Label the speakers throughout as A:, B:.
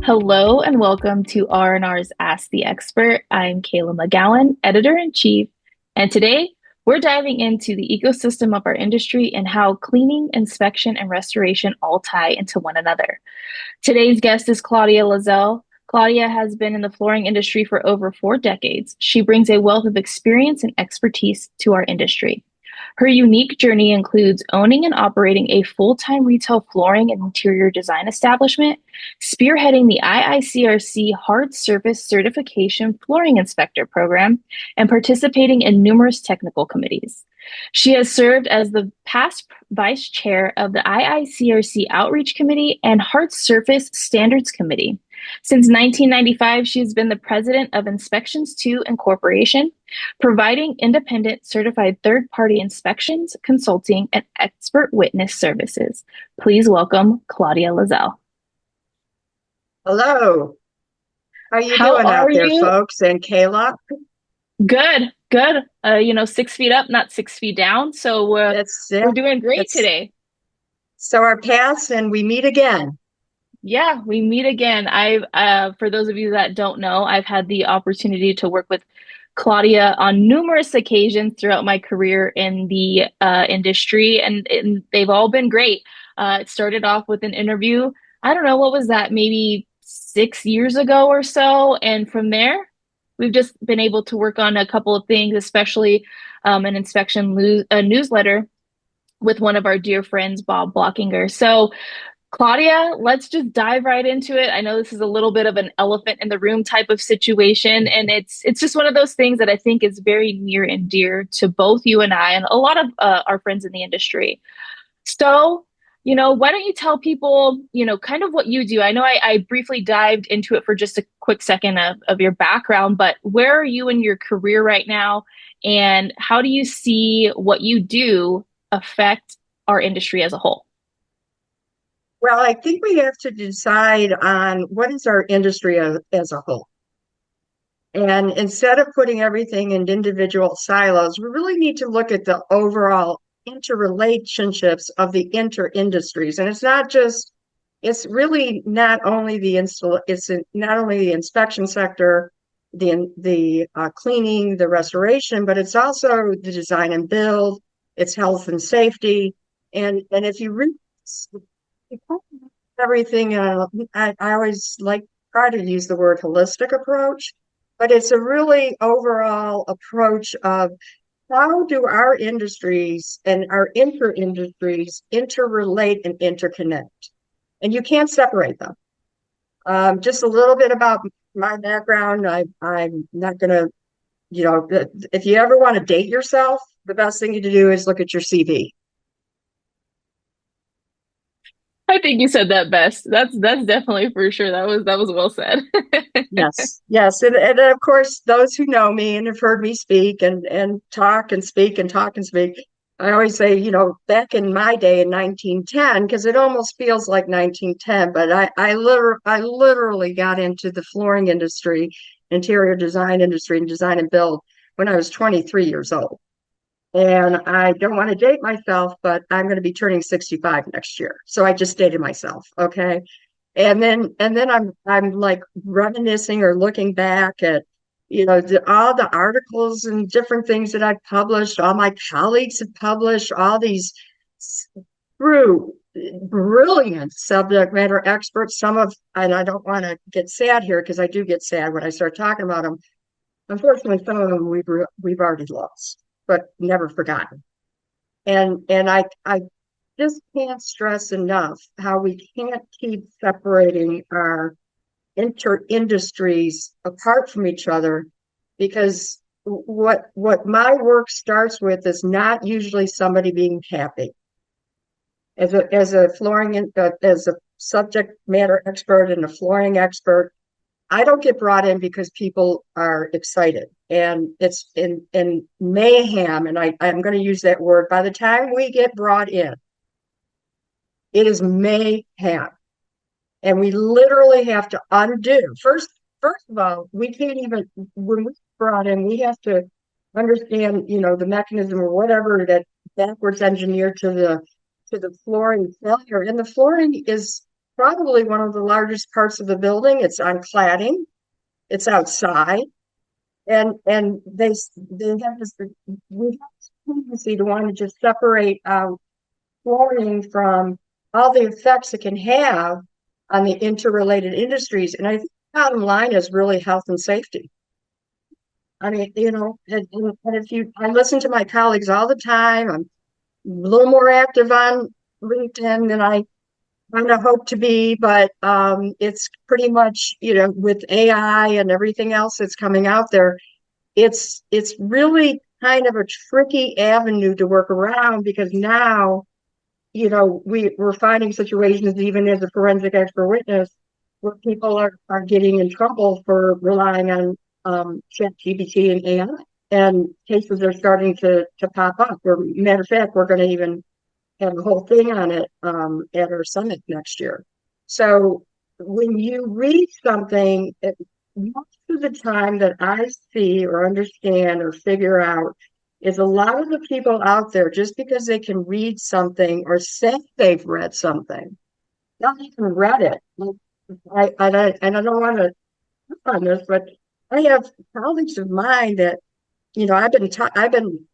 A: Hello and welcome to R&R's Ask the Expert. I'm Kayla McGowan, Editor-in-Chief, and today we're diving into the ecosystem of our industry and how cleaning, inspection, and restoration all tie into one another. Today's guest is Claudia Lezell. Claudia has been in the flooring industry for over 4 decades. She brings a wealth of experience and expertise to our industry. Her unique journey includes owning and operating a full-time retail flooring and interior design establishment, spearheading the IICRC Hard Surface Certification Flooring Inspector Program, and participating in numerous technical committees. She has served as the past vice chair of the IICRC Outreach Committee and Hard Surface Standards Committee. Since 1995, she has been the president of Inspections 2 Incorporation, providing independent certified third-party inspections, consulting, and expert witness services. Please welcome Claudia Lezell.
B: Hello. How you
A: How
B: doing out
A: are
B: there,
A: you?
B: folks? And Kayla?
A: Good, good. 6 feet up, not 6 feet down. So we're
B: That's
A: we're
B: it.
A: doing great
B: It's
A: today.
B: so our paths and we meet again.
A: Yeah, we meet again. For those of you that don't know, I've had the opportunity to work with Claudia on numerous occasions throughout my career in the industry, and they've all been great. It started off with an interview. I don't know, what was that, maybe 6 years ago or so, and from there, we've just been able to work on a couple of things, especially an newsletter with one of our dear friends, Bob Blockinger. So Claudia, let's just dive right into it. I know this is a little bit of an elephant in the room type of situation, and it's just one of those things that I think is very near and dear to both you and I, and a lot of our friends in the industry. So, why don't you tell people, kind of what you do? I know I briefly dived into it for just a quick second of your background, but where are you in your career right now, and how do you see what you do affect our industry as a whole?
B: Well, I think we have to decide on what is our industry as a whole. And instead of putting everything in individual silos, we really need to look at the overall interrelationships of the inter-industries. And it's really not only it's not only the inspection sector, the cleaning, the restoration, but it's also the design and build, it's health and safety. And if you read everything, I always like try to use the word holistic approach, but it's a really overall approach of how do our industries and our inter-industries interrelate and interconnect? And you can't separate them. Just a little bit about my background. I'm not going to, if you ever want to date yourself, the best thing to do is look at your CV.
A: I think you said that best. That's definitely for sure. That was well said.
B: Yes, yes. And of course, those who know me and have heard me speak and talk and speak and talk and speak, I always say, back in my day in 1910, because it almost feels like 1910, but I literally got into the flooring industry, interior design industry, and design and build when I was 23 years old. And I don't want to date myself, but I'm going to be turning 65 next year. So I just dated myself. Okay. And then I'm like reminiscing or looking back at all the articles and different things that I've published. All my colleagues have published all these true brilliant subject matter experts. And I don't want to get sad here because I do get sad when I start talking about them. Unfortunately, some of them we've already lost, but never forgotten. And I just can't stress enough how we can't keep separating our inter-industries apart from each other, because what my work starts with is not usually somebody being happy. As a subject matter expert and a flooring expert, I don't get brought in because people are excited and it's in mayhem. And I'm going to use that word. By the time we get brought in, it is mayhem. And we literally have to undo. First of all, we can't even, when we brought in, we have to understand, the mechanism or whatever that backwards engineer to the flooring failure. And the flooring is probably one of the largest parts of the building. It's on cladding. It's outside, and they have this we have this tendency to want to just separate out flooring from all the effects it can have on the interrelated industries. And I think the bottom line is really health and safety. I mean, and if you, I listen to my colleagues all the time. I'm a little more active on LinkedIn than I kind of hope to be, but it's pretty much, with AI and everything else that's coming out there, it's really kind of a tricky avenue to work around because now, we're finding situations even as a forensic expert witness where people are getting in trouble for relying on ChatGPT and AI. And cases are starting to pop up. Matter of fact, we're going to even have a whole thing on it at our summit next year. So when you read something, most of the time that I see or understand or figure out is a lot of the people out there, just because they can read something or say they've read something, not even read it. And I don't want to on this, but I have colleagues of mine that I've been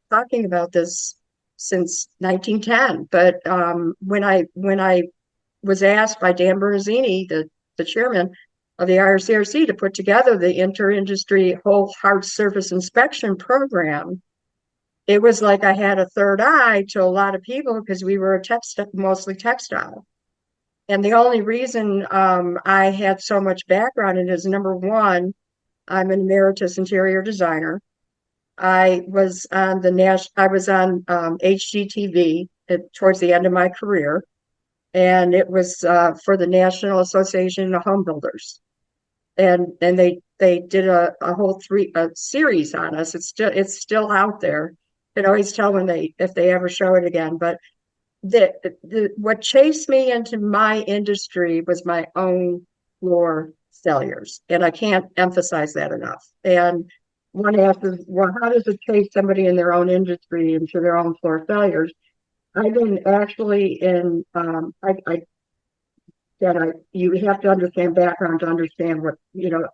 B: talking about this since 1910. But when I was asked by Dan Bernardini, the chairman of the IRCRC, to put together the inter-industry whole hard surface inspection program, it was like I had a third eye to a lot of people because we were mostly textile. And the only reason I had so much background in it is, number one, I'm an emeritus interior designer. I was on HGTV towards the end of my career, and it was for the National Association of Home Builders, and they did a whole a series on us. It's still out there. You can always tell when they if they ever show it again. But what chased me into my industry was my own floor failures, and I can't emphasize that enough. And one asks, well, how does it chase somebody in their own industry into their own floor failures? I've been actually in, you have to understand background to understand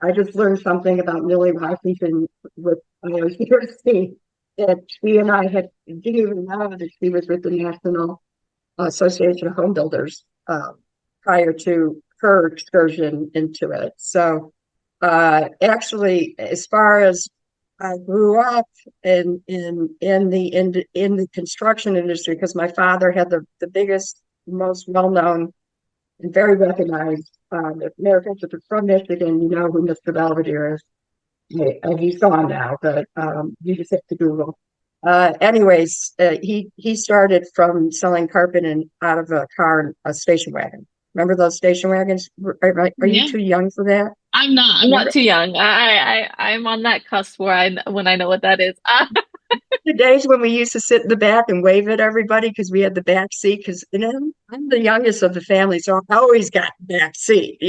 B: I just learned something about Millie Washington with IOCRC that she and I didn't even know that she was with the National Association of Home Builders prior to her excursion into it. So actually, as far as I grew up in the construction industry because my father had the biggest, most well-known and very recognized. Americans if you're from Michigan, you know who Mr. Belvedere is. He's gone now, but you just have to Google. Anyways, he started from selling carpet and out of a car and a station wagon. Remember those station wagons? Are you
A: Yeah.
B: too young for that?
A: I'm not. I'm not too young. I'm on that cusp where I know what that is.
B: The days when we used to sit in the back and wave at everybody because we had the back seat. Because I'm the youngest of the family, so I always got back seat.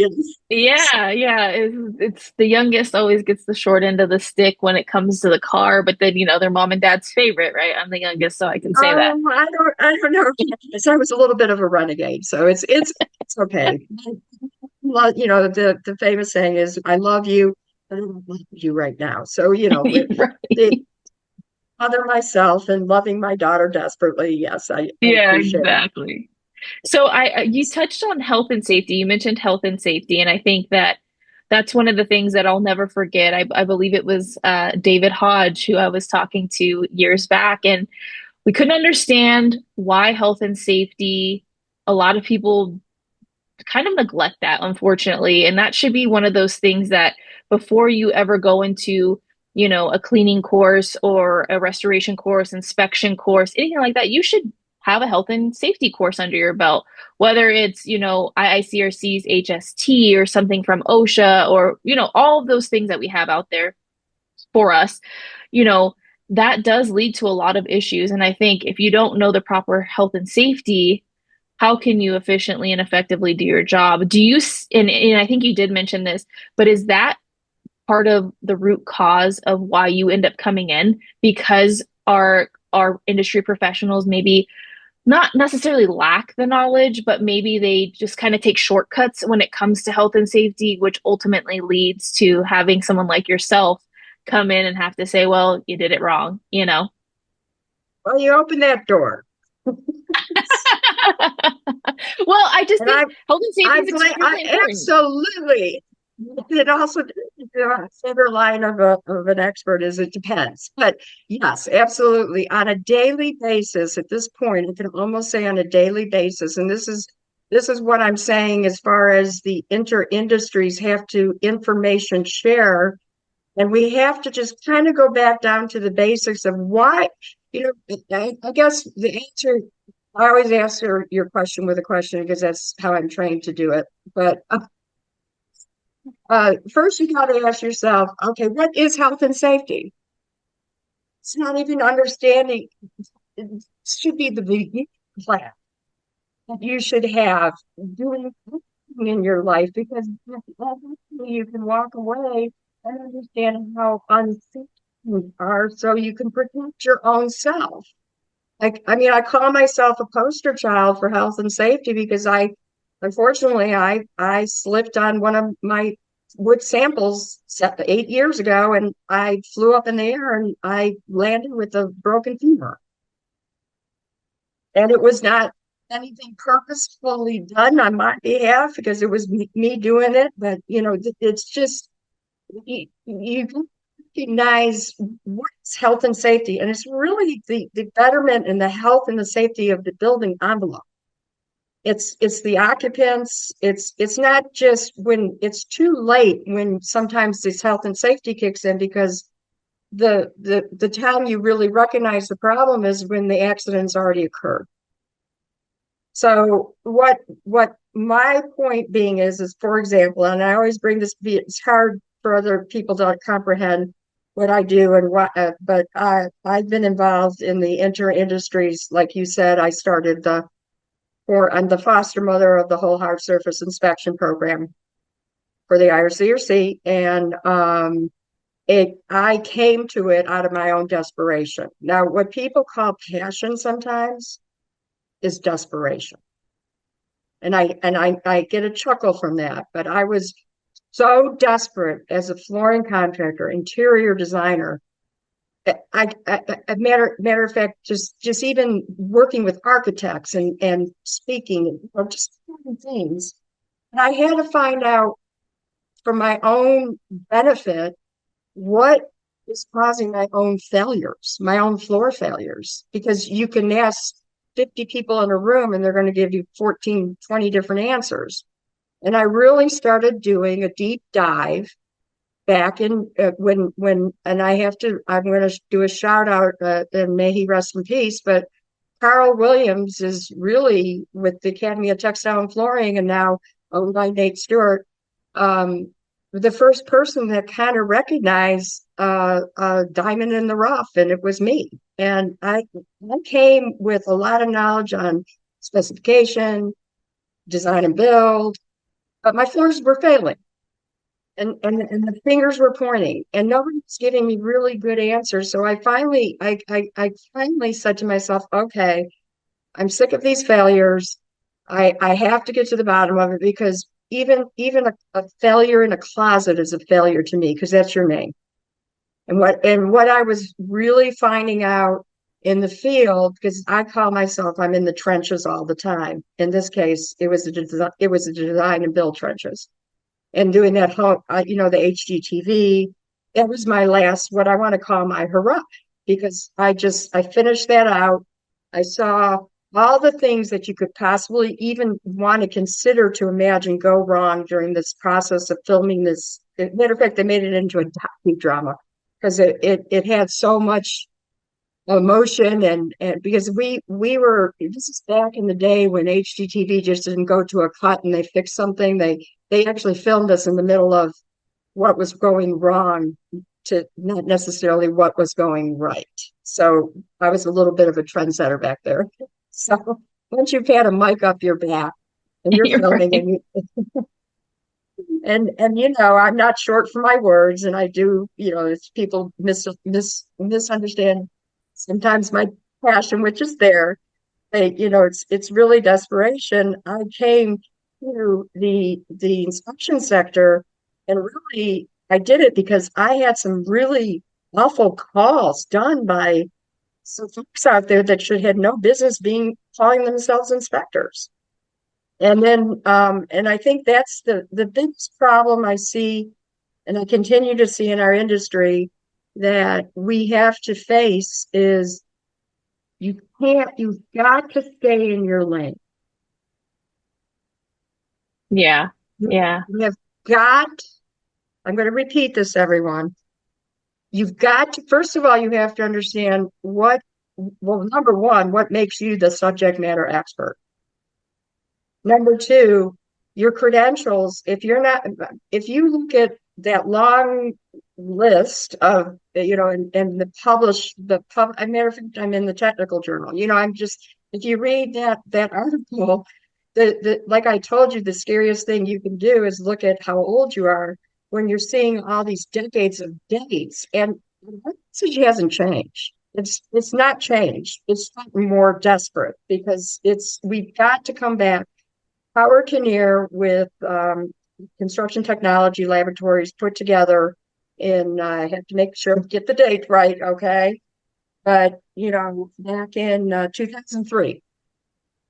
A: Yeah, yeah. It's the youngest always gets the short end of the stick when it comes to the car, but then they're mom and dad's favorite, right? I'm the youngest, so I can say that.
B: I don't know. So I was a little bit of a renegade, so it's okay. The famous saying is, "I love you, but I don't love you right now." So the
A: Right.
B: mother myself and loving my daughter desperately. Yes, I
A: Yeah,
B: appreciate it.
A: exactly. So you touched on health and safety. You mentioned health and safety, and I think that that's one of the things that I'll never forget. I believe it was David Hodge who I was talking to years back, and we couldn't understand why health and safety, a lot of people kind of neglect that, unfortunately. And that should be one of those things that before you ever go into, a cleaning course or a restoration course, inspection course, anything like that, you should have a health and safety course under your belt, whether it's, IICRC's HST or something from OSHA or, all of those things that we have out there for us, you know, that does lead to a lot of issues. And I think if you don't know the proper health and safety, how can you efficiently and effectively do your job? And I think you did mention this, but is that part of the root cause of why you end up coming in because our industry professionals maybe not necessarily lack the knowledge, but maybe they just kind of take shortcuts when it comes to health and safety, which ultimately leads to having someone like yourself come in and have to say, well, you did it wrong, you know?
B: Well, you open that door.
A: Well, I just
B: And
A: think health and safety is
B: I
A: extremely important.
B: absolutely. It also, the center line of an expert is it depends. But yes, absolutely. On a daily basis, at this point, I can almost say on a daily basis, and this is what I'm saying as far as the inter industries have to information share. And we have to just kind of go back down to the basics of why, I guess the answer, I always answer your question with a question because that's how I'm trained to do it. But first, you got to ask yourself, okay, what is health and safety? It's not even understanding. It should be the beginning plan that you should have doing in your life because you can walk away and understand how unsafe you are so you can protect your own self. I mean, I call myself a poster child for health and safety because unfortunately, I slipped on one of my wood samples 8 years ago, and I flew up in the air and I landed with a broken femur. And it was not anything purposefully done on my behalf because it was me doing it. But it's just you recognize what's health and safety, and it's really the betterment and the health and the safety of the building envelope. It's the occupants. It's not just when it's too late when sometimes this health and safety kicks in because the time you really recognize the problem is when the accident's already occurred. So what my point being is for example, and I always bring this, it's hard for other people to comprehend what I do and but I've been involved in the inter industries. Like you said, I started I'm the foster mother of the whole hard surface inspection program for the IRCRC. And I came to it out of my own desperation. Now, what people call passion sometimes is desperation. And I get a chuckle from that. But I was so desperate as a flooring contractor, interior designer. Matter of fact, just even working with architects and speaking, just things. And I had to find out for my own benefit what is causing my own failures, my own floor failures, because you can ask 50 people in a room and they're going to give you 14, 20 different answers. And I really started doing a deep dive back in when and I'm going to do a shout out and may he rest in peace, but Carl Williams is really with the Academy of Textile and Flooring and now owned by Nate Stewart, um, the first person that kind of recognized a diamond in the rough, and it was me. And I came with a lot of knowledge on specification, design and build, but my floors were failing. And the fingers were pointing and nobody was giving me really good answers. So I finally said to myself, okay, I'm sick of these failures. I have to get to the bottom of it because even a failure in a closet is a failure to me because that's your name. And what I was really finding out in the field, because I call myself I'm in the trenches all the time. In this case, it was a design and build trenches and doing that whole, the HGTV. That was my last, what I want to call my hurrah, because I finished that out. I saw all the things that you could possibly even want to consider to imagine go wrong during this process of filming this. Matter of fact, they made it into a docudrama because it had so much emotion and because we were, this is back in the day when HGTV just didn't go to a cut and they fixed something. They actually filmed us in the middle of what was going wrong to not necessarily what was going right. So I was a little bit of a trendsetter back there. So once you've had a mic up your back and you're
A: You're
B: filming
A: right.
B: and I'm not short for my words, and I do, it's people misunderstand sometimes my passion, which is there. it's really desperation. I came to the inspection sector, and really I did it because I had some really awful calls done by some folks out there that should had no business being calling themselves inspectors. And I think that's the biggest problem I see, and I continue to see in our industry that we have to face is you've got to stay in your lane.
A: Yeah. Yeah.
B: You have got, I'm going to repeat this, everyone. You've got to, first of all, you have to understand well, number one, what makes you the subject matter expert. Number two, your credentials, if you look at that long list of, and I matter of fact, I'm in the technical journal, if you read that article, like I told you, the scariest thing you can do is look at how old you are when you're seeing all these decades of dates. And the message hasn't changed. It's not changed. It's gotten more desperate because we've got to come back. Howard Kinnear with Construction Technology Laboratories put together I have to make sure get the date right, okay? But back in 2003,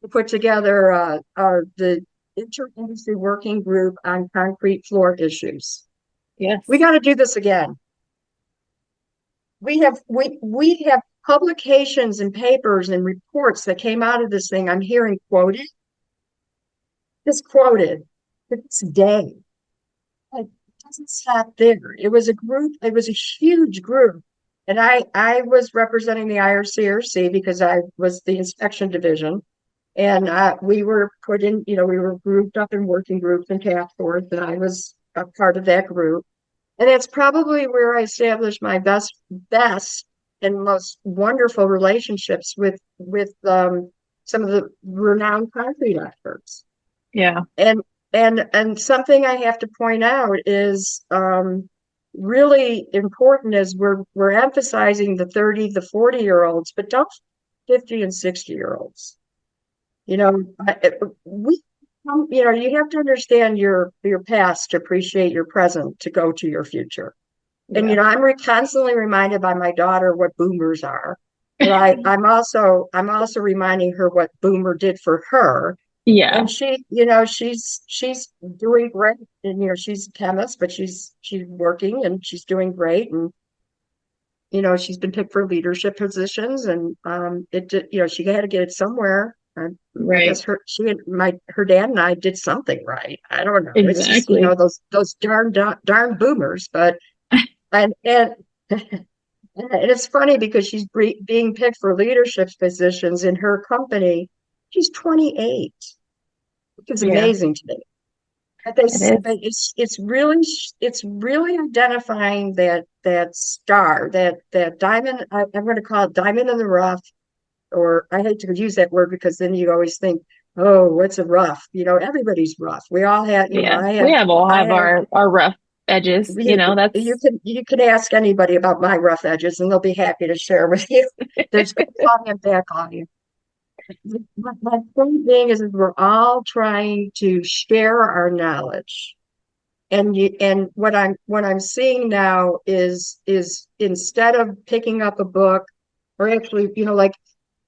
B: we put together the Inter-Industry Working Group on Concrete Floor Issues. We
A: Yes.
B: got to do this again. We have publications and papers and reports that came out of this thing. I'm hearing quoted to this day. It doesn't stop there. It was a huge group. And I was representing the IRCRC because I was the inspection division. And we were we were grouped up in working groups and task force, and I was a part of that group. And that's probably where I established my best and most wonderful relationships with some of the renowned concrete experts.
A: Yeah.
B: And and something I have to point out is really important is we're emphasizing the 30, the 40-year-olds, but don't 50 and 60-year-olds. You know, we you have to understand your past to appreciate your present to go to your future. And
A: Yeah.
B: constantly reminded by my daughter what boomers are. But I'm also reminding her what boomer did for her.
A: Yeah.
B: And she's doing great. And she's a chemist, but she's working and she's doing great. And she's been picked for leadership positions, and she had to get it somewhere. I
A: Right.
B: guess her dad and I did something right. I don't know. It's just
A: Exactly.
B: those darn boomers. But and and it's funny because she's being picked for leadership positions in her company. She's 28, which is
A: Yeah.
B: amazing to me.
A: It is.
B: But it's really identifying that star, that diamond. I'm going to call it diamond in the rough, or I hate to use that word because then you always think, oh, what's a rough? Everybody's rough. We all have,
A: Yeah. We have all
B: I
A: have
B: have.
A: our rough edges,
B: You
A: that's
B: can ask anybody about my rough edges, and they'll be happy to share with you. There's good calling and back on you. My point being is we're all trying to share our knowledge. And what I'm seeing now is instead of picking up a book, or actually, like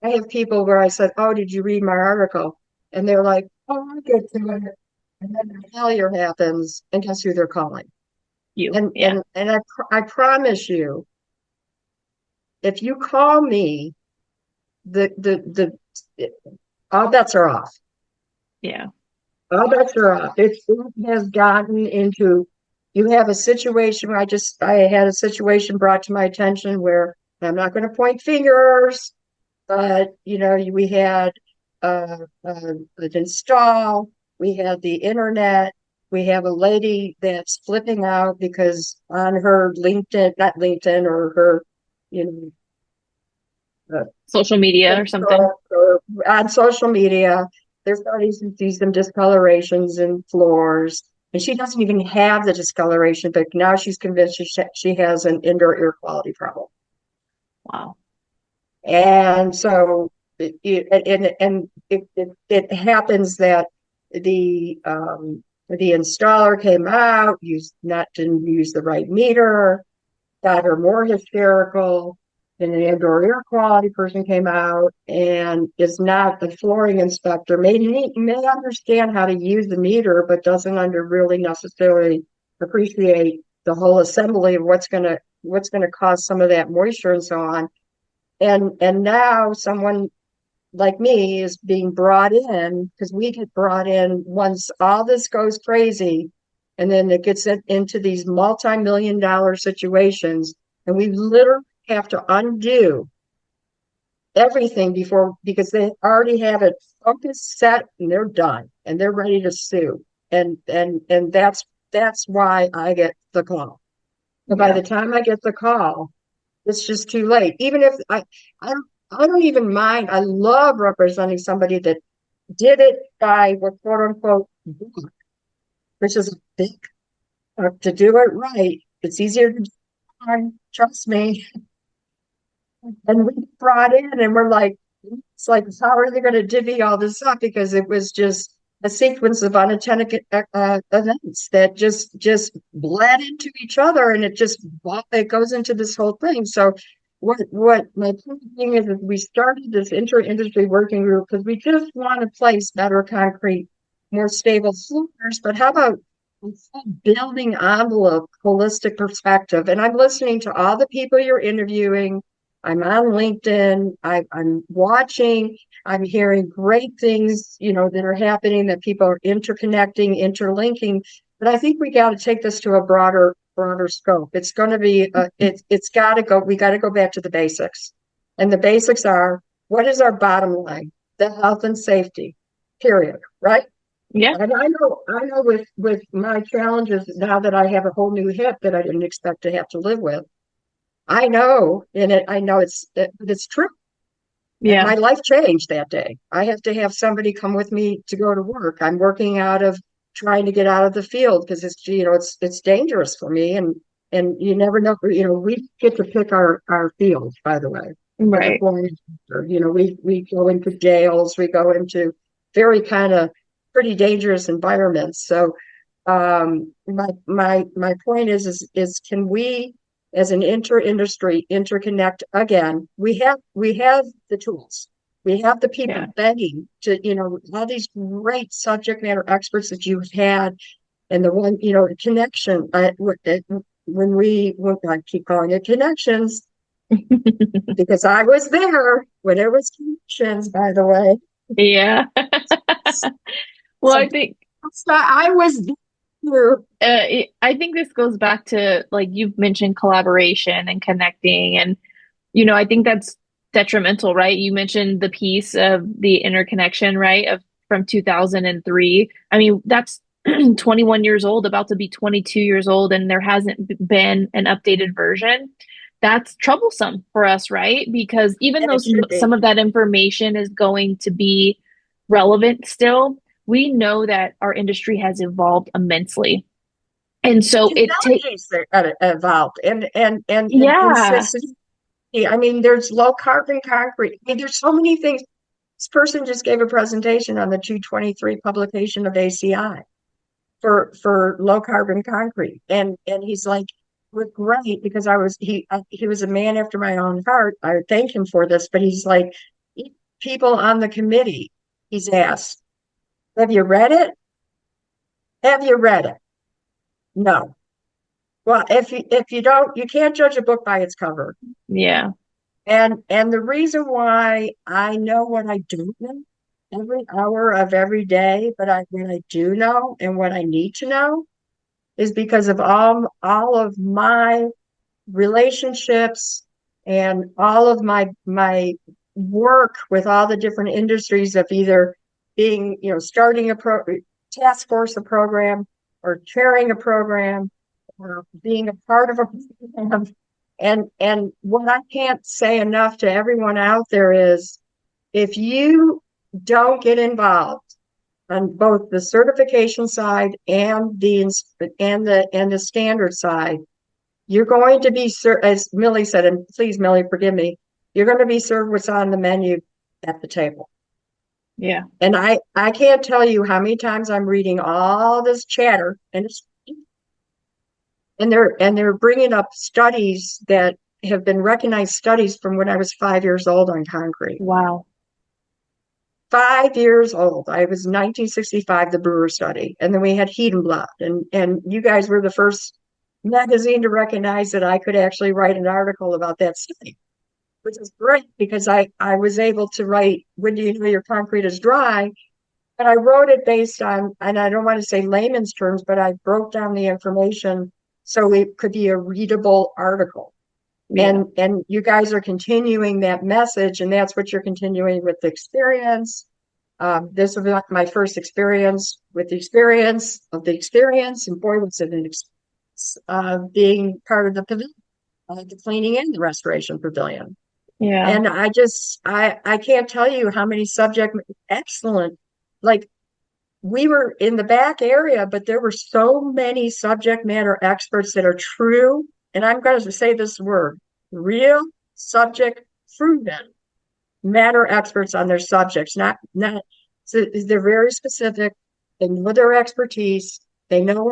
B: I have people where I said, "Oh, did you read my article?" And they're like, "Oh, I get to it." And then the failure happens, and guess who they're calling?
A: you.
B: And
A: Yeah.
B: and and I promise you, if you call me, the all bets are off.
A: Yeah.
B: All bets are off. It has gotten into, you have a situation where I had a situation brought to my attention where I'm not going to point fingers, but we had an install, we had the internet, we have a lady that's flipping out because on her LinkedIn, not LinkedIn, or her, you
A: Social media or something.
B: or on social media, there's starting to see some discolorations in floors. And she doesn't even have the discoloration, but now she's convinced she has an indoor air quality problem.
A: Wow.
B: And so it happens that the installer came out, didn't use the right meter, got her more hysterical. And an indoor air quality person came out and is not the flooring inspector, may understand how to use the meter, but doesn't under really necessarily appreciate the whole assembly of what's gonna cause some of that moisture and so on. And now someone like me is being brought in because we get brought in once all this goes crazy, and then it gets into these multi-million-dollar situations, and we literally have to undo everything before, because they already have it focused, set, and they're done and they're ready to sue. And that's why I get the call. But by
A: Yeah.
B: the time I get the call, it's just too late. Even if I don't, I don't even mind. I love representing somebody that did it by what quote unquote book, which is big to do it right. It's easier to do it, trust me. And we brought in and we're like, it's like, how are they going to divvy all this up? Because it was just a sequence of unintended events that just bled into each other, and it goes into this whole thing. So what my thing is we started this inter-industry working group because we just want to place better concrete, more stable floors. But how about building envelope, holistic perspective? And I'm listening to all the people you're interviewing. I'm on LinkedIn. I'm watching. I'm hearing great things, that are happening, that people are interconnecting, interlinking. But I think we got to take this to a broader scope. It's going to be, it's got to go. We got to go back to the basics, and the basics are, what is our bottom line? The health and safety, period. Right?
A: Yeah.
B: And I know with my challenges now that I have a whole new hip that I didn't expect to have to live with. I know it's true. And
A: Yeah.
B: my life changed that day. I have to have somebody come with me to go to work. I'm working out of trying to get out of the field because it's dangerous for me, and you never know. We get to pick our fields, by the way, as a
A: Right.
B: foreign instructor. We go into jails, we go into very kind of pretty dangerous environments. So my point is can we, as an inter-industry, interconnect again? We have the tools. We have the people
A: Yeah.
B: begging to, all these great subject matter experts that you've had, and the one, connection. When I keep calling it connections because I was there when it was connections, by the way.
A: Yeah. Well,
B: So
A: I think
B: I was there.
A: I think this goes back to, like, you've mentioned collaboration and connecting, and I think that's detrimental, right? You mentioned the piece of the interconnection, right, of from 2003. I mean, that's 21 years old, about to be 22 years old, and there hasn't been an updated version. That's troublesome for us, right? Because even
B: And
A: though
B: it should be.
A: some of that information is going to be relevant still, we know that our industry has evolved immensely. And so it take
B: Technologies that evolved, and
A: yeah,
B: consistency. I mean, there's low carbon concrete. I mean, there's so many things. This person just gave a presentation on the 223 publication of ACI for low carbon concrete, and he's like, "We're great," because he was a man after my own heart. I thank him for this, but he's like, people on the committee. He's asked, "Have you read it? Have you read it?" No. Well, if you don't, you can't judge a book by its cover.
A: yeah,
B: And the reason why I know what I don't know every hour of every day, but what I do know and what I need to know is because of all of my relationships and all of my work with all the different industries of either being, starting task force, a program, or chairing a program, or being a part of a program. And what I can't say enough to everyone out there is, if you don't get involved on both the certification side and the standard side, you're going to be, as Millie said, and please, Millie, forgive me, you're going to be served what's on the menu at the table.
A: Yeah.
B: And I can't tell you how many times I'm reading all this chatter, and they're bringing up studies that have been recognized studies from when I was 5 years old on concrete.
A: Wow.
B: 5 years old. I was 1965, the Brewer study. And then we had Heat and Blood. And you guys were the first magazine to recognize that I could actually write an article about that study, which is great because I was able to write, when do you know your concrete is dry? And I wrote it based on, and I don't want to say layman's terms, but I broke down the information so it could be a readable article.
A: Yeah.
B: And you guys are continuing that message, and that's what you're continuing with the experience. This was my first experience with the experience of the experience, and boy, was it an experience being part of the pavilion, the cleaning and the restoration pavilion.
A: Yeah.
B: And I can't tell you how many excellent, like we were in the back area, but there were so many subject matter experts that are true. And I'm going to say this word, real subject proven matter experts on their subjects, not, so they're very specific. They know their expertise. They know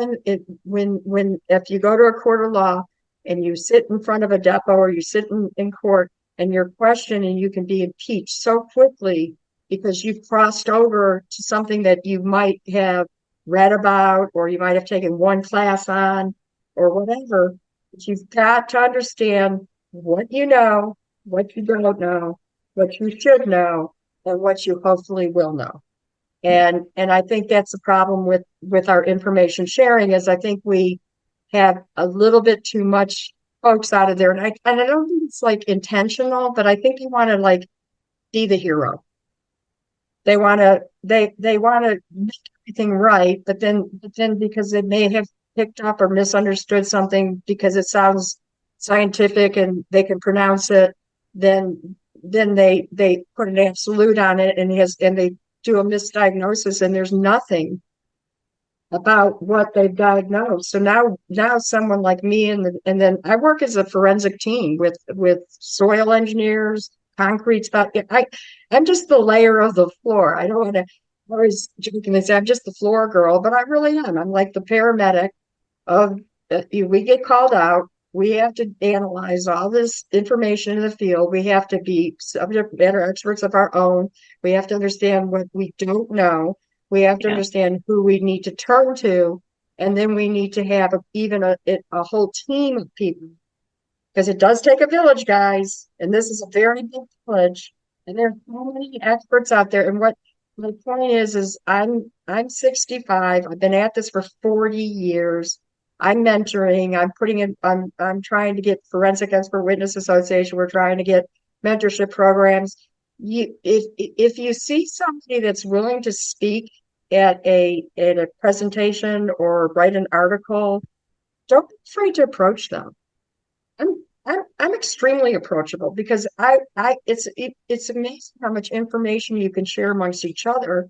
B: when, if you go to a court of law and you sit in front of a depot or you sit in court and you're questioned and you can be impeached so quickly because you've crossed over to something that you might have read about or you might have taken one class on or whatever. But you've got to understand what you know, what you don't know, what you should know, and what you hopefully will know. And I think that's the problem with our information sharing is I think we have a little bit too much folks out of there. And I don't think it's like intentional, but I think you want to like be the hero. They want to make everything right, but then because they may have picked up or misunderstood something because it sounds scientific and they can pronounce it, then they put an absolute on it and they do a misdiagnosis and there's nothing about what they've diagnosed. So now someone like me and then I work as a forensic team with soil engineers, concrete stuff. I'm just the layer of the floor. I don't want to always jokingly say I'm just the floor girl, but I really am. I'm like the paramedic of we get called out. We have to analyze all this information in the field. We have to be subject matter experts of our own. We have to understand what we don't know. We have to
A: Yeah.
B: understand who we need to turn to. And then we need to have even a whole team of people because it does take a village, guys. And this is a very big village. And there's so many experts out there. And what my point is I'm 65. I've been at this for 40 years. I'm mentoring. I'm trying to get Forensic Expert Witness Association. We're trying to get mentorship programs. If you see somebody that's willing to speak at a presentation or write an article, don't be afraid to approach them. I'm extremely approachable because it's amazing how much information you can share amongst each other.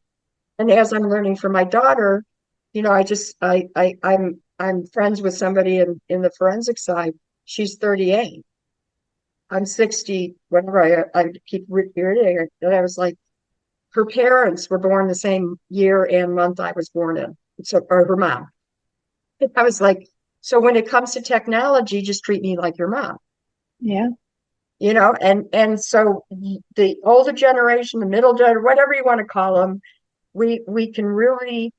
B: And as I'm learning from my daughter, I'm friends with somebody in the forensic side. She's 38. I'm 60, whatever. I keep repeating it. And I was like, her parents were born the same year and month I was born in. So, or her mom. I was like, so when it comes to technology, just treat me like your mom.
A: Yeah.
B: And so the older generation, the middle generation, whatever you want to call them, we can really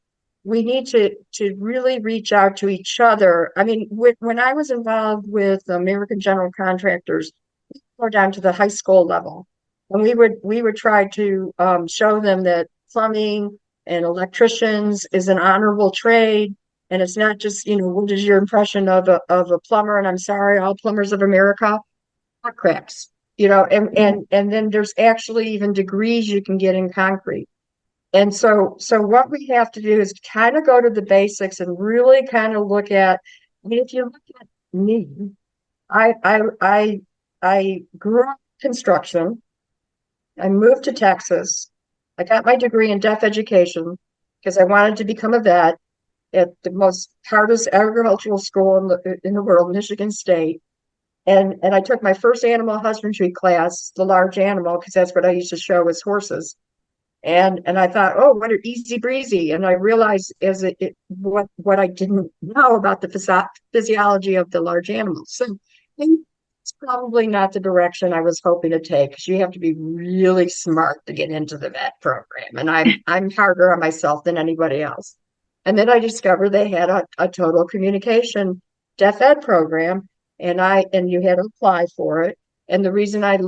B: we need to really reach out to each other. I mean, when I was involved with American General Contractors, we go down to the high school level, and we would try to show them that plumbing and electricians is an honorable trade, and it's not just what is your impression of a plumber? And I'm sorry, all plumbers of America are cracks, and then there's actually even degrees you can get in concrete. And so what we have to do is kind of go to the basics and really kind of look at, I mean, if you look at me, I grew up in construction. I moved to Texas. I got my degree in deaf education because I wanted to become a vet at the most hardest agricultural school in the world, Michigan State. And I took my first animal husbandry class, the large animal, because that's what I used to show was horses. And I thought, oh, what an easy breezy. And I realized what I didn't know about the physiology of the large animals. So I think it's probably not the direction I was hoping to take, because you have to be really smart to get into the vet program. And I'm harder on myself than anybody else. And then I discovered they had a total communication deaf ed program, and you had to apply for it. And the reason I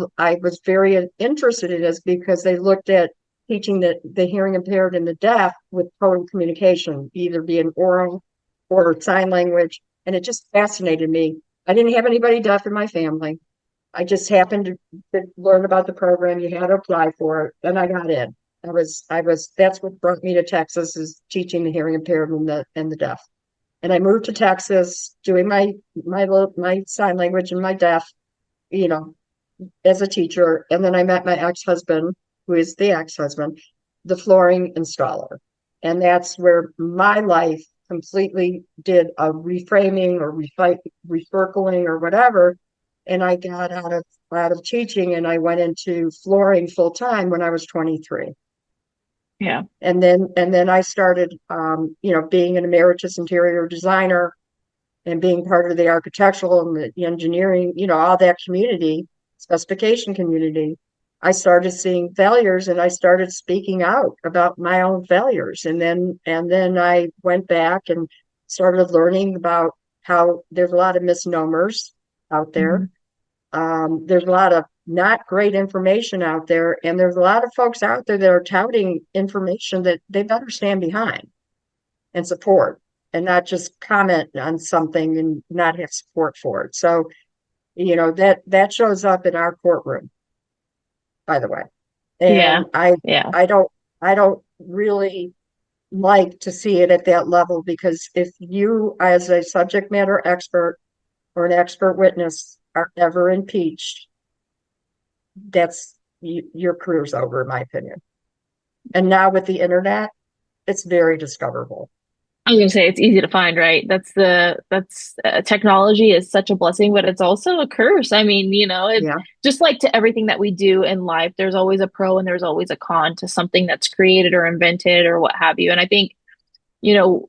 B: was very interested in it is because they looked at teaching the hearing impaired and the deaf with total communication, either being oral or sign language. And it just fascinated me. I didn't have anybody deaf in my family. I just happened to learn about the program. You had to apply for it, and I got in. That's what brought me to Texas, is teaching the hearing impaired and the deaf. And I moved to Texas doing my sign language and my deaf, you know, as a teacher. And then I met my ex-husband, who is the ex-husband, the flooring installer. And that's where my life completely did a reframing or recircling or whatever. And I got out of teaching, and I went into flooring full time when I was 23.
A: Yeah.
B: And then I started being an emeritus interior designer and being part of the architectural and the engineering, all that community, specification community. I started seeing failures, and I started speaking out about my own failures. And then I went back and started learning about how there's a lot of misnomers out there.
A: Mhm.
B: There's a lot of not great information out there, and there's a lot of folks out there that are touting information that they better stand behind and support, and not just comment on something and not have support for it. So, that shows up in our courtroom, by the way.
A: Yeah.
B: And I
A: Yeah.
B: I don't I don't really like to see it at that level, because if you, as a subject matter expert or an expert witness, are ever impeached, your career's over, in my opinion. And now with the internet, it's very discoverable.
A: I was gonna say it's easy to find, right? That's technology is such a blessing, but it's also a curse. I mean, it
B: Yeah,
A: just like to everything that we do in life, there's always a pro and there's always a con to something that's created or invented or what have you. And I think, you know,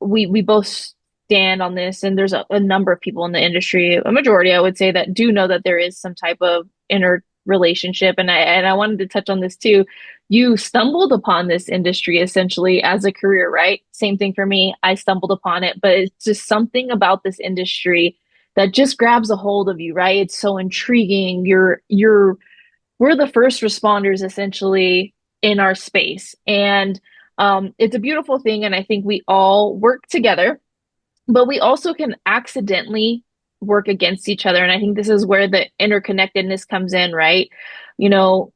A: we both stand on this, and there's a number of people in the industry, a majority I would say, that do know that there is some type of inner relationship. And I wanted to touch on this too. You stumbled upon this industry essentially as a career, right? Same thing for me. I stumbled upon it, but it's just something about this industry that just grabs a hold of you, right? It's so intriguing. We're the first responders essentially in our space. And it's a beautiful thing. And I think we all work together, but we also can accidentally work against each other. And I think this is where the interconnectedness comes in, right? You know,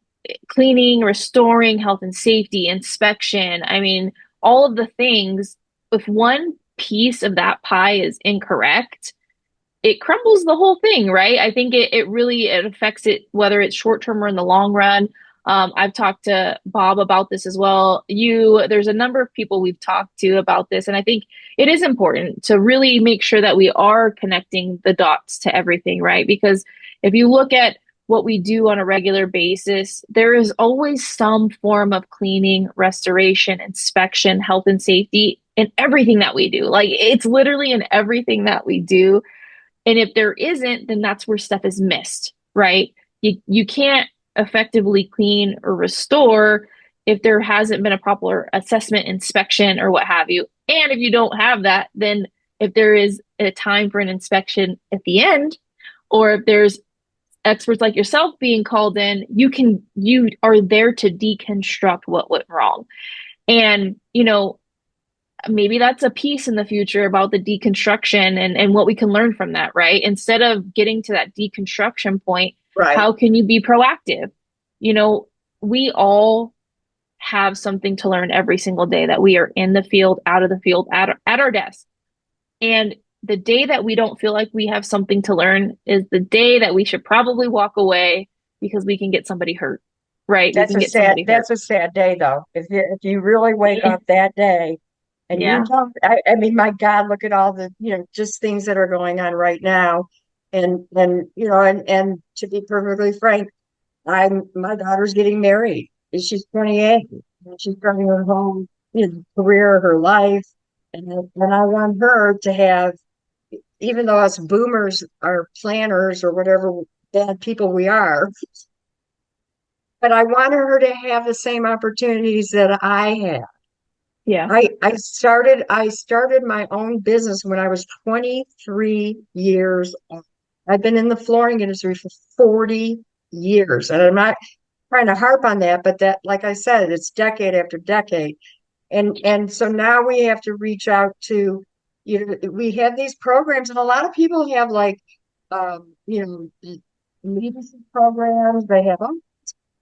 A: cleaning, restoring, health and safety, inspection. I mean, all of the things, if one piece of that pie is incorrect, it crumbles the whole thing, right? I think it really it affects it, whether it's short term or in the long run. I've talked to Bob about this as well. There's a number of people we've talked to about this, and I think it is important to really make sure that we are connecting the dots to everything, right? Because if you look at what we do on a regular basis, there is always some form of cleaning, restoration, inspection, health and safety in everything that we do. Like it's literally in everything that we do, and if there isn't, then that's where stuff is missed, right? You can't effectively clean or restore if there hasn't been a proper assessment, inspection, or what have you. And if you don't have that, then if there is a time for an inspection at the end, or if there's experts like yourself being called in, you are there to deconstruct what went wrong. And, maybe that's a piece in the future about the deconstruction and what we can learn from that, right? Instead of getting to that deconstruction point,
B: right.
A: how can you be proactive? You know, we all have something to learn every single day that we are in the field, out of the field, at our desk. And the day that we don't feel like we have something to learn is the day that we should probably walk away, because we can get somebody hurt, right? We can get somebody hurt.
B: That's a sad day, though. If you really wake
A: Yeah.
B: up that day and you
A: Yeah.
B: don't, I mean, my God, look at all the, just things that are going on right now. And and to be perfectly frank, my daughter's getting married. She's 28. And she's starting her whole career, her life, and I want her to have, even though us boomers are planners or whatever bad people we are, but I want her to have the same opportunities that I had.
A: Yeah.
B: I started my own business when I was 23 years old. I've been in the flooring industry for 40 years. And I'm not trying to harp on that, but that, like I said, it's decade after decade. And so now we have to reach out to, we have these programs, and a lot of people have like leadership programs, they have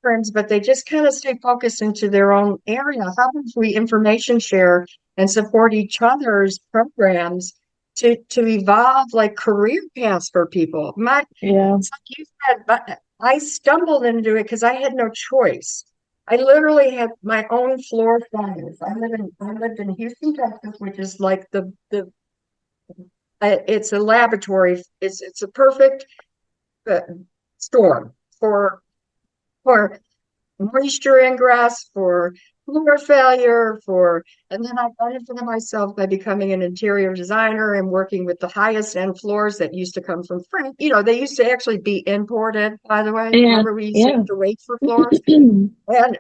B: friends, but they just kind of stay focused into their own area. How about we information share and support each other's programs to evolve like career paths for people?
A: Yeah.
B: It's like you said, but I stumbled into it because I had no choice. I literally had my own floor plans. I lived in Houston, Texas, which is like the it's a laboratory. It's a perfect uh, storm for moisture ingress, for floor failure, and then I benefited myself by becoming an interior designer and working with the highest end floors that used to come from France. They used to actually be imported, by the way.
A: Yeah.
B: Remember, we used to
A: Yeah.
B: have to wait for floors? And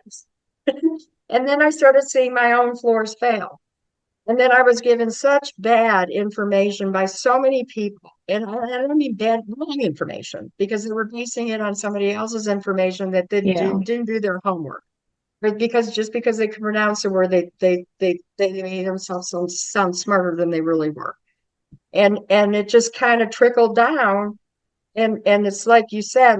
B: and then I started seeing my own floors fail. And then I was given such bad information by so many people. And I don't mean bad, wrong information, because they were basing it on somebody else's information that
A: Yeah.
B: didn't do their homework. But just because they could pronounce a word, they made themselves sound smarter than they really were. And it just kind of trickled down. And it's like you said,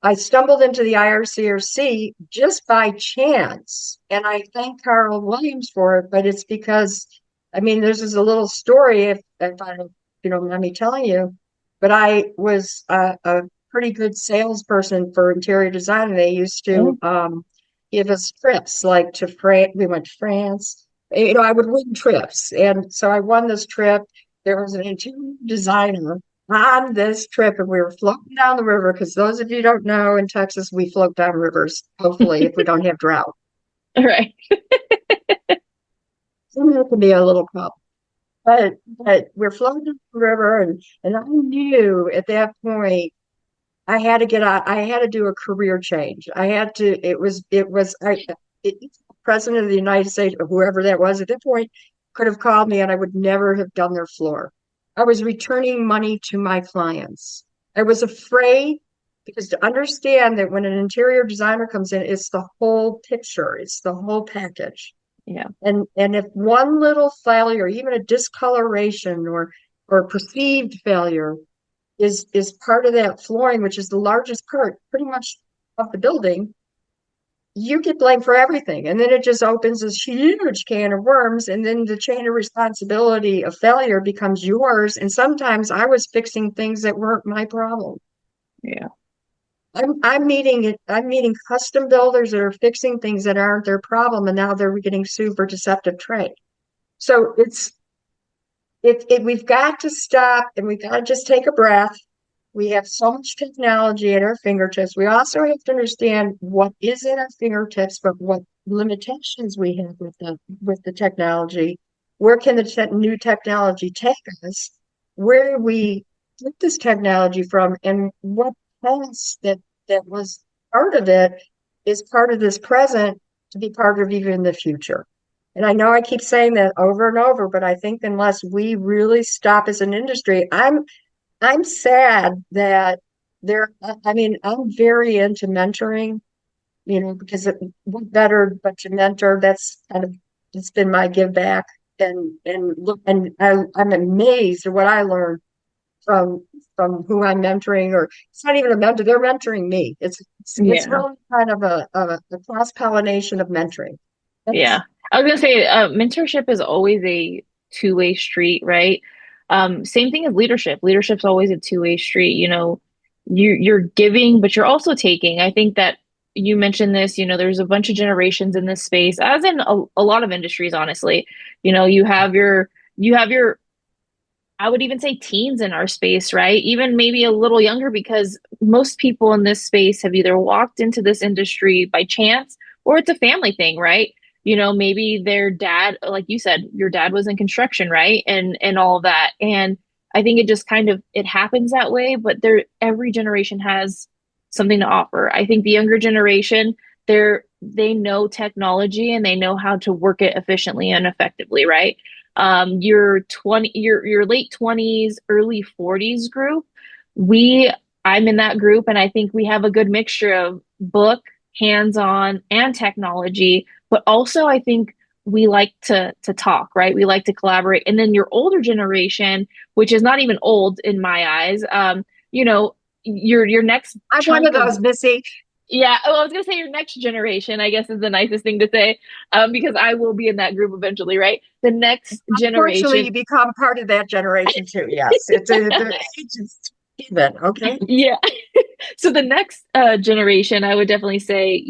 B: I stumbled into the IRCRC just by chance, and I thank Carl Williams for it. But it's because, I mean, this is a little story, if I don't, mind me telling you. But I was a pretty good salesperson for interior design, and they used
A: Yeah.
B: to give us trips, like to France. We went to France. I would win trips, and so I won this trip. There was an interior designer on this trip, and we were floating down the river, because those of you who don't know, in Texas we float down rivers, hopefully, if we don't have drought.
A: Right.
B: So that can be a little problem, but we're floating down the river, and I knew at that point I had to get out. I had to do a career change. I had to. The president of the United States, or whoever that was at that point, could have called me, and I would never have done their floor. I was returning money to my clients. I was afraid, because to understand that when an interior designer comes in, it's the whole picture, it's the whole package.
A: Yeah.
B: And if one little failure, even a discoloration or perceived failure, is part of that flooring, which is the largest part pretty much of the building, you get blamed for everything. And then it just opens this huge can of worms. And then the chain of responsibility of failure becomes yours. And sometimes I was fixing things that weren't my problem.
A: Yeah.
B: I'm meeting custom builders that are fixing things that aren't their problem, and now they're getting sued for deceptive trade. So we've got to stop, and we've got to just take a breath. We have so much technology at our fingertips. We also have to understand what is at our fingertips, but what limitations we have with the technology. Where can the new technology take us? Where do we get this technology from, and what past that was part of it is part of this present to be part of even the future. And I know I keep saying that over and over, but I think unless we really stop as an industry, I'm sad that I mean, I'm very into mentoring, because what better but to mentor? That's kind of, it's been my give back. And look, and I'm amazed at what I learned from who I'm mentoring, or it's not even a mentor, they're mentoring me. It's
A: Yeah.
B: really kind of a cross pollination of mentoring.
A: Yeah.
B: That's
A: I was gonna say, mentorship is always a two-way street, right? Same thing as leadership. Leadership's always a two-way street. You're giving, but you're also taking. I think that you mentioned this, there's a bunch of generations in this space, as in a lot of industries, honestly. You have your I would even say teens in our space, right? Even maybe a little younger, because most people in this space have either walked into this industry by chance or it's a family thing, right? Maybe their dad, like you said, your dad was in construction, right? And all of that. And I think it just kind of it happens that way, but every generation has something to offer. I think the younger generation, they know technology and they know how to work it efficiently and effectively, right? Your late 20s, early 40s group, we I'm in that group, and I think we have a good mixture of book, hands-on, and technology, but also I think we like to talk, right? We like to collaborate. And then your older generation, which is not even old in my eyes, your next
B: I'm one of
A: chunk of
B: those, Missy.
A: yeah, oh, I was gonna say your next generation, I guess is the nicest thing to say, because I will be in that group eventually, right? The next
B: Unfortunately,
A: generation,
B: you become part of that generation too. Yes, the age is given. Okay.
A: yeah. So the next generation, I would definitely say,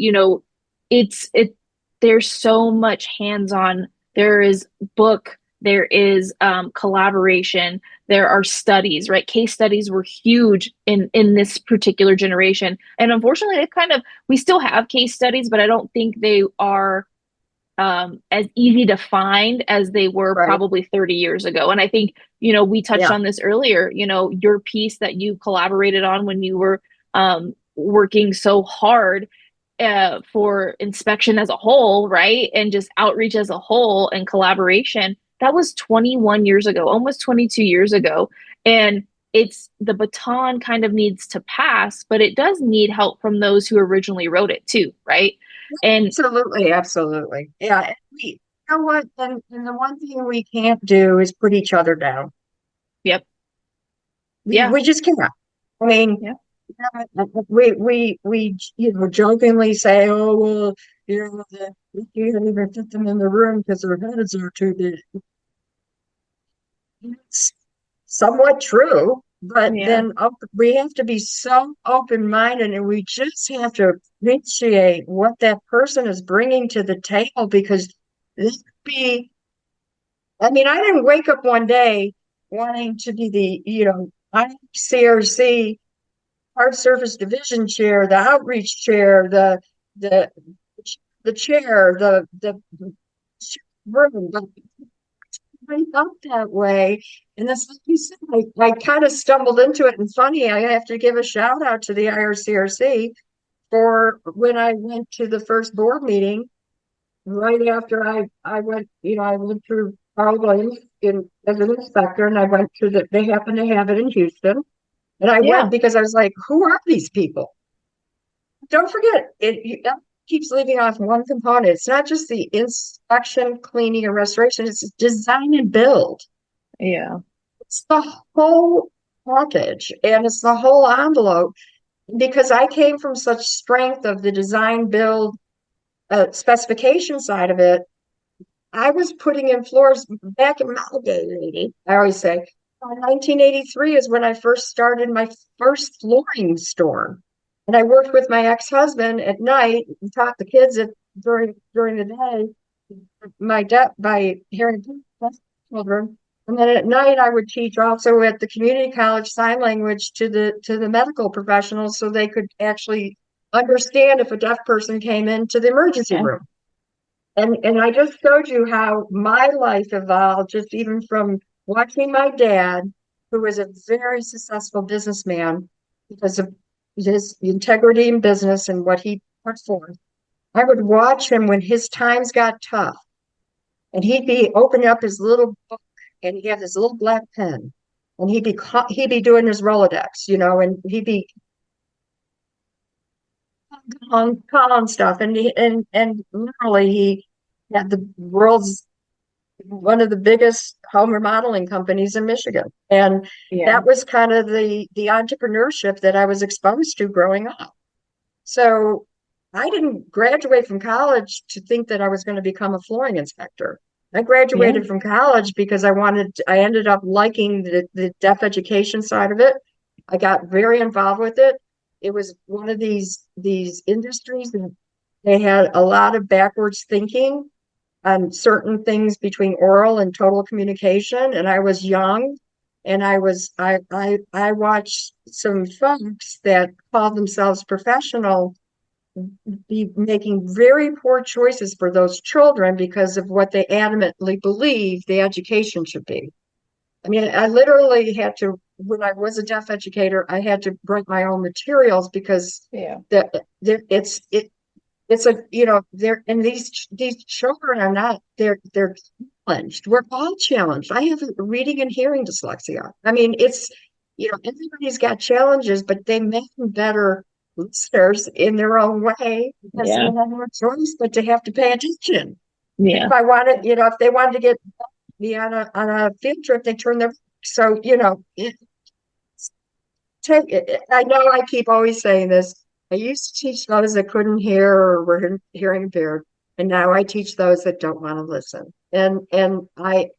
A: it there's so much hands-on. There is book, there is collaboration, there are studies, right? Case studies were huge in this particular generation. And unfortunately, we still have case studies, but I don't think they are as easy to find as they were
B: Right.
A: probably 30 years ago. And I think, we touched
B: Yeah.
A: on this earlier, your piece that you collaborated on when you were working so hard for inspection as a whole, right? And just outreach as a whole and collaboration. That was 21 years ago, almost 22 years ago. And it's the baton kind of needs to pass, but it does need help from those who originally wrote it too, right? And
B: Absolutely. Absolutely. Yeah. And you know what? And the one thing we can't do is put each other down.
A: yep,
B: We
A: yeah,
B: we just can't. I mean,
A: yeah.
B: we jokingly say, oh well, we can't even fit them in the room because their heads are too big. It's somewhat true, but
A: Yeah,
B: then we have to be so open-minded and we just have to appreciate what that person is bringing to the table because this could be, I mean, I didn't wake up one day wanting to be ICRC hard surface division chair, the outreach chair, the the chair, the room, but I felt that way. And that's like you said, I kind of stumbled into it. And funny, I have to give a shout out to the IRCRC for when I went to the first board meeting right after I went, I went through Carl Williams as an inspector and I went to they happened to have it in Houston. And I went
A: yeah,
B: because I was like, who are these people? Don't forget, that keeps leaving off one component. It's not just the inspection, cleaning, and restoration, it's design and build.
A: yeah,
B: It's the whole package and it's the whole envelope because I came from such strength of the design build specification side of it. I was putting in floors back in my day, lady. I always say, 1983 is when I first started my first flooring store. And I worked with my ex-husband at night and taught the kids during the day by hearing children. And then at night I would teach also at the community college sign language to the medical professionals so they could actually understand if a deaf person came into the emergency
A: yeah,
B: room. And I just showed you how my life evolved just even from watching my dad, who was a very successful businessman because of his integrity in business and what he put forth. I would watch him when his times got tough, and he'd be opening up his little book, and he'd have this little black pen, and he'd be doing his Rolodex, and he'd be calling stuff, and literally he had the world's one of the biggest home remodeling companies in Michigan. And
A: yeah,
B: that was kind of the entrepreneurship that I was exposed to growing up. So I didn't graduate from college to think that I was going to become a flooring inspector. I
A: yeah,
B: graduated from college because I ended up liking the deaf education side of it. I got very involved with it. It was one of these industries that they had a lot of backwards thinking on certain things between oral and total communication. And I was young And I watched some folks that call themselves professional be making very poor choices for those children because of what they adamantly believe the education should be. I mean, I literally had to, when I was a deaf educator, I had to write my own materials because
A: Yeah.
B: it's a, they're, and these children are not, they're challenged. We're all challenged. I have reading and hearing dyslexia. I mean, everybody's got challenges, but they make them better listeners in their own way because they
A: Yeah.
B: have no choice but to have to pay attention. If
A: Yeah.
B: I wanted, if they wanted to get me on a field trip, they turn their, so, I know I keep always saying this. I used to teach those that couldn't hear or were hearing impaired, and now I teach those that don't want to listen. And I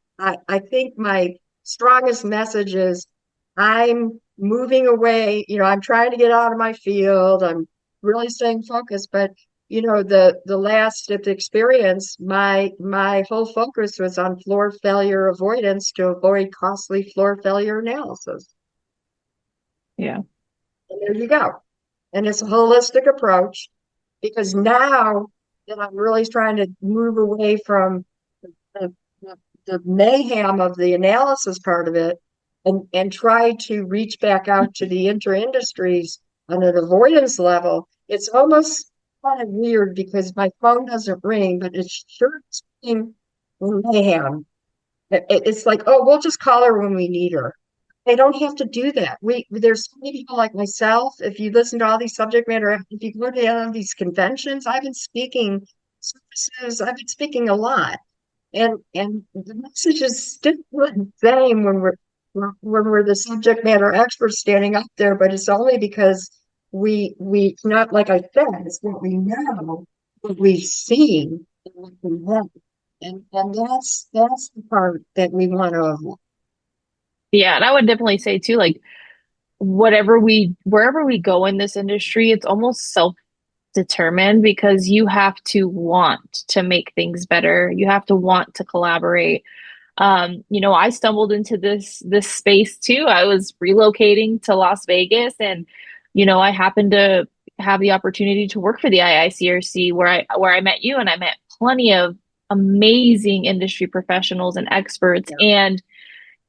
B: think my strongest message is I'm moving away. I'm trying to get out of my field. I'm really staying focused, but the last experience, my whole focus was on floor failure avoidance to avoid costly floor failure analysis.
A: Yeah.
B: And there you go. And it's a holistic approach because now that I'm really trying to move away from the, the mayhem of the analysis part of it and try to reach back out to the inter-industries on an avoidance level, it's almost kind of weird because my phone doesn't ring, but it's sure ringing mayhem. It's like, oh, we'll just call her when we need her. They don't have to do that. There's so many people like myself. If you listen to all these subject matter, if you go to all these conventions, I've been speaking services, I've been speaking a lot. And the message is still the same when we're the subject matter experts standing up there, but it's only because we not like I said, it's what we know, what we've seen, and what we have. And that's the part that we want to avoid.
A: Yeah. And I would definitely say too, like wherever we go in this industry, it's almost self-determined because you have to want to make things better. You have to want to collaborate. I stumbled into this space too. I was relocating to Las Vegas and, I happened to have the opportunity to work for the IICRC where I met you and I met plenty of amazing industry professionals and experts.
B: Yeah.
A: And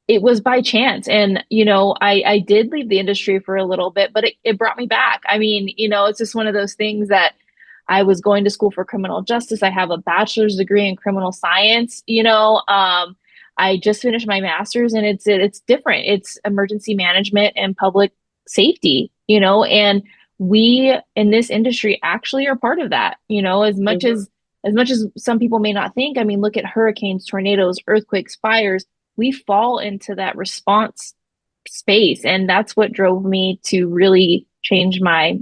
A: it was by chance. And, I did leave the industry for a little bit, but it brought me back. I mean, it's just one of those things that I was going to school for criminal justice. I have a bachelor's degree in criminal science, I just finished my master's and it's different. It's emergency management and public safety, and we in this industry actually are part of that,
B: Mhm.
A: as much as some people may not think. I mean, look at hurricanes, tornadoes, earthquakes, fires. We fall into that response space, and that's what drove me to really change my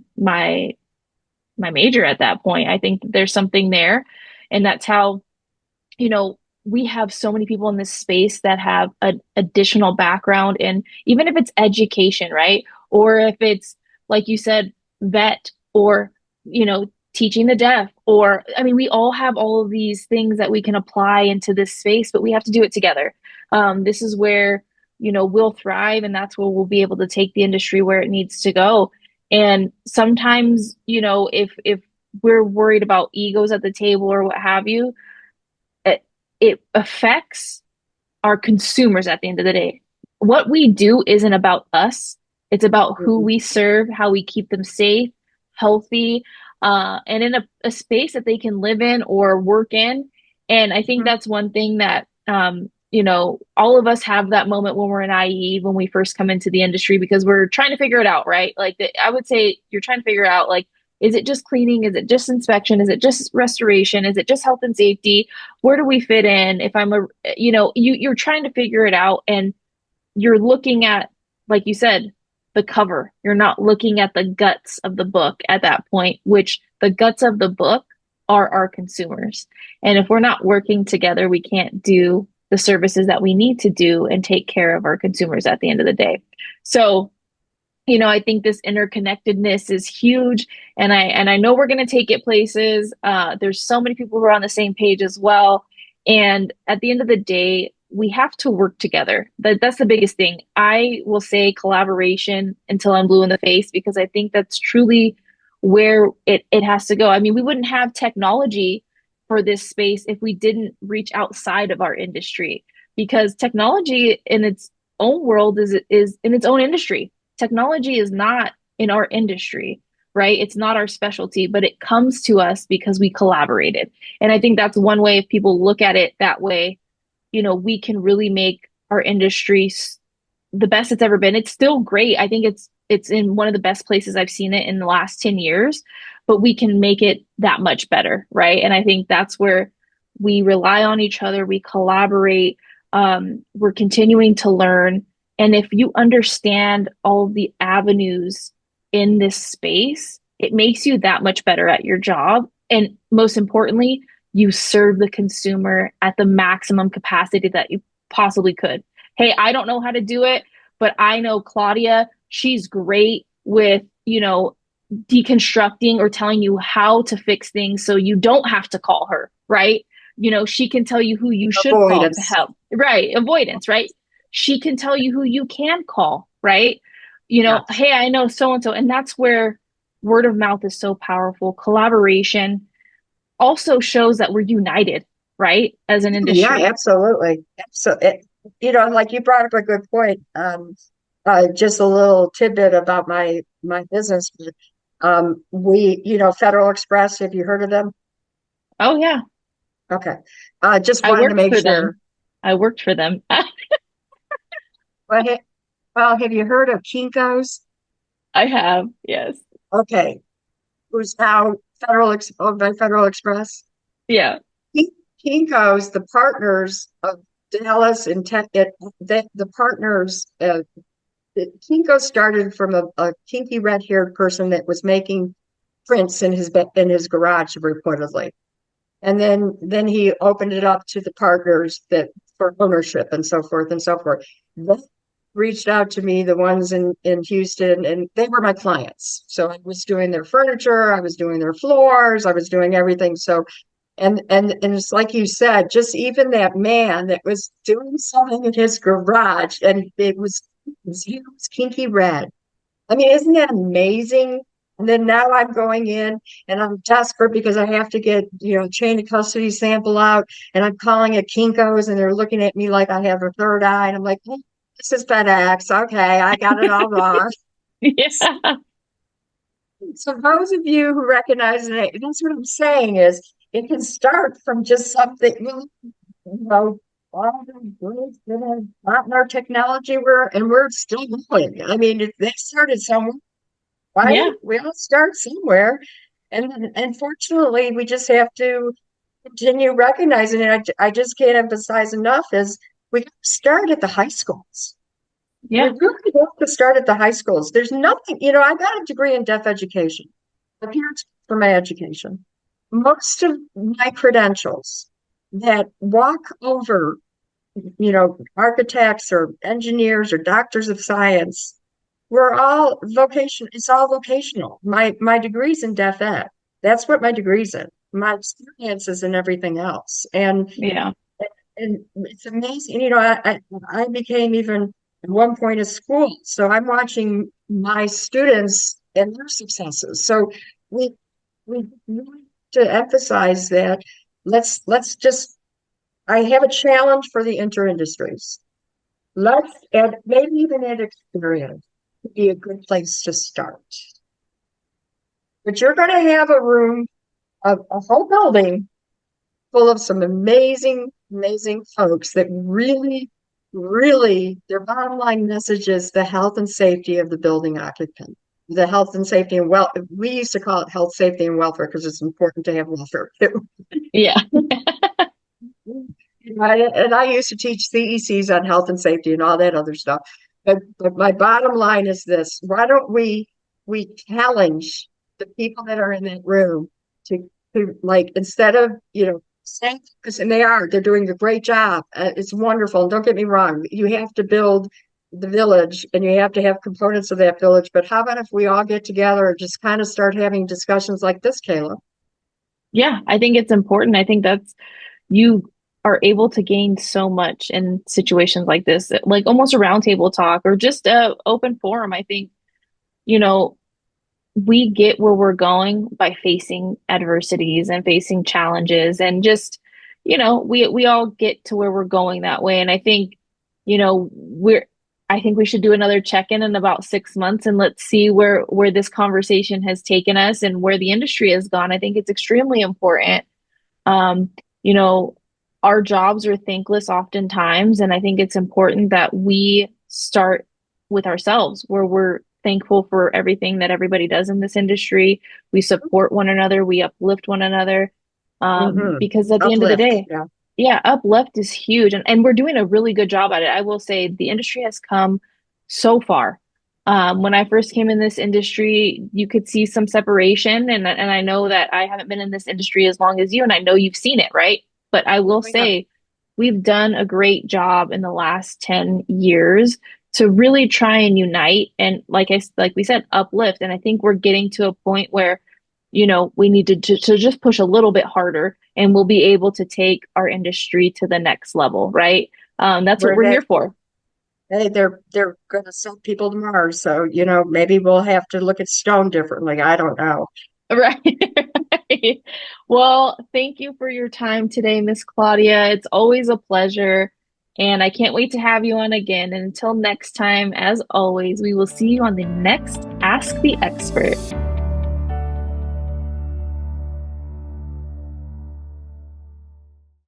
A: major at that point. I think there's something there, and that's how, you know, we have so many people in this space that have an additional background in, even if it's education, right? Or if it's, like you said, vet or, teaching the deaf, or, I mean, we all have all of these things that we can apply into this space, but we have to do it together. This is where, we'll thrive, and that's where we'll be able to take the industry where it needs to go. And sometimes, if we're worried about egos at the table or what have you, it affects our consumers at the end of the day. What we do isn't about us. It's about who
B: Mhm.
A: we serve, how we keep them safe, healthy, and in a space that they can live in or work in. And I think
B: Mhm.
A: that's one thing that, all of us have that moment when we're naive, when we first come into the industry, because we're trying to figure it out, right? Like, I would say you're trying to figure out, like, is it just cleaning? Is it just inspection? Is it just restoration? Is it just health and safety? Where do we fit in? If I'm you're trying to figure it out, and you're looking at, like you said, the cover. You're not looking at the guts of the book at that point, which the guts of the book are our consumers. And if we're not working together, we can't do the services that we need to do and take care of our consumers at the end of the day. So, I think this interconnectedness is huge, and I know we're going to take it places. There's so many people who are on the same page as well, and at the end of the day, we have to work together. That's the biggest thing. I will say collaboration until I'm blue in the face because I think that's truly where it has to go. I mean, we wouldn't have technology for this space if we didn't reach outside of our industry because technology in its own world is in its own industry. Technology is not in our industry, right? It's not our specialty, but it comes to us because we collaborated. And I think that's one way if people look at it that way, we can really make our industry the best it's ever been. It's still great. I think it's in one of the best places I've seen it in the last 10 years, but we can make it that much better, right? And I think that's where we rely on each other, we collaborate, we're continuing to learn. And if you understand all the avenues in this space, it makes you that much better at your job. And most importantly, you serve the consumer at the maximum capacity that you possibly could. Hey, I don't know how to do it, but I know Claudia, she's great with, deconstructing or telling you how to fix things so you don't have to call her, right? She can tell you who you should call to
B: Avoidance.
A: help, right? Avoidance, right? She can tell you who you can call, right?
B: Yes.
A: Hey, I know so and so. And that's where word of mouth is so powerful. Collaboration also shows that we're united, right? As an
B: Yeah,
A: industry.
B: absolutely. So, like you brought up a good point. Just a little tidbit about my business. Federal Express. Have you heard of them?
A: Oh, yeah.
B: Okay. Just
A: I
B: wanted to
A: worked
B: make
A: for them.
B: sure.
A: I worked for them.
B: Well, have you heard of Kinko's?
A: I have, yes.
B: Okay, who's now owned by Federal Express?
A: Yeah.
B: Kin- Kinko's, the partners of Dallas and the partners. Kinko started from a kinky red-haired person that was making prints in his garage reportedly, and then he opened it up to the partners that for ownership and so forth and so forth. They reached out to me, the ones in Houston, and they were my clients. So I was doing their furniture, I was doing their floors, I was doing everything. So and it's like you said, just even that man that was doing something in his garage, and he was kinky red. I mean, isn't that amazing? And then now I'm going in and I'm desperate because I have to get, chain of custody sample out, and I'm calling it Kinko's and they're looking at me like I have a third eye. And I'm like, "Hey, this is FedEx. Okay, I got it all wrong."
A: Yeah.
B: So those of you who recognize it, that's what I'm saying is it can start from just something, all the groups that have gotten our technology we're still going. I mean, if they started somewhere, right?
A: Yeah.
B: We all start somewhere. And unfortunately, we just have to continue recognizing it. I just can't emphasize enough is we start at the high schools. We
A: Yeah.
B: really have to start at the high schools. There's nothing, I got a degree in deaf education. My parents for my education. Most of my credentials that walk over, architects or engineers or doctors of science, we're all vocation. It's all vocational. My degree's in deaf ed. That's what my degree's in. My experience is in everything else,
A: Yeah.
B: and it's amazing. I became even at one point a school, so I'm watching my students and their successes. So we really to emphasize that. Let's just. I have a challenge for the inter-industries. Let's add maybe even add experience would be a good place to start. But you're going to have a room, a whole building full of some amazing, amazing folks that really, really, their bottom line message is the health and safety of the building occupant. The health and safety and well, we used to call it health, safety, and welfare because it's important to have welfare too.
A: Yeah.
B: And I used to teach CECs on health and safety and all that other stuff. But my bottom line is this: why don't we challenge the people that are in that room to like instead of saying this, and they're doing a great job. It's wonderful. And don't get me wrong, you have to build the village and you have to have components of that village. But how about if we all get together and just kind of start having discussions like this, Kayla?
A: Yeah. I think it's important. I think that's you. are able to gain so much in situations like this, like almost a roundtable talk or just a open forum. I think, you know, we get where we're going by facing adversities and facing challenges and just, we all get to where we're going that way. And I think, we're I think we should do another check-in in about 6 months and let's see where this conversation has taken us and where the industry has gone. I think it's extremely important. Um, you know, our jobs are thankless oftentimes, and I think it's important that we start with ourselves, where we're thankful for everything that everybody does in this industry. We support one another, we uplift one another.
B: Hmm.
A: Because at the end of the
B: Uplift.
A: day,
B: Yeah.
A: yeah, uplift is huge, and we're doing a really good job at it. I will say the industry has come so far. When I first came in this industry, you could see some separation, and I know that I haven't been in this industry as long as you, and I know you've seen it, right? But I will
B: Oh, yeah.
A: say we've done a great job in the last 10 years to really try and unite and like we said, uplift. And I think we're getting to a point where, we need to just push a little bit harder and we'll be able to take our industry to the next level, right? That's what
B: We're
A: we're
B: head
A: here for.
B: Hey, they're going to send people to Mars, so maybe we'll have to look at stone differently. I don't know.
A: Right. Right. Well, thank you for your time today, Miss Claudia. It's always a pleasure, and I can't wait to have you on again. And until next time, as always, we will see you on the next Ask the Expert.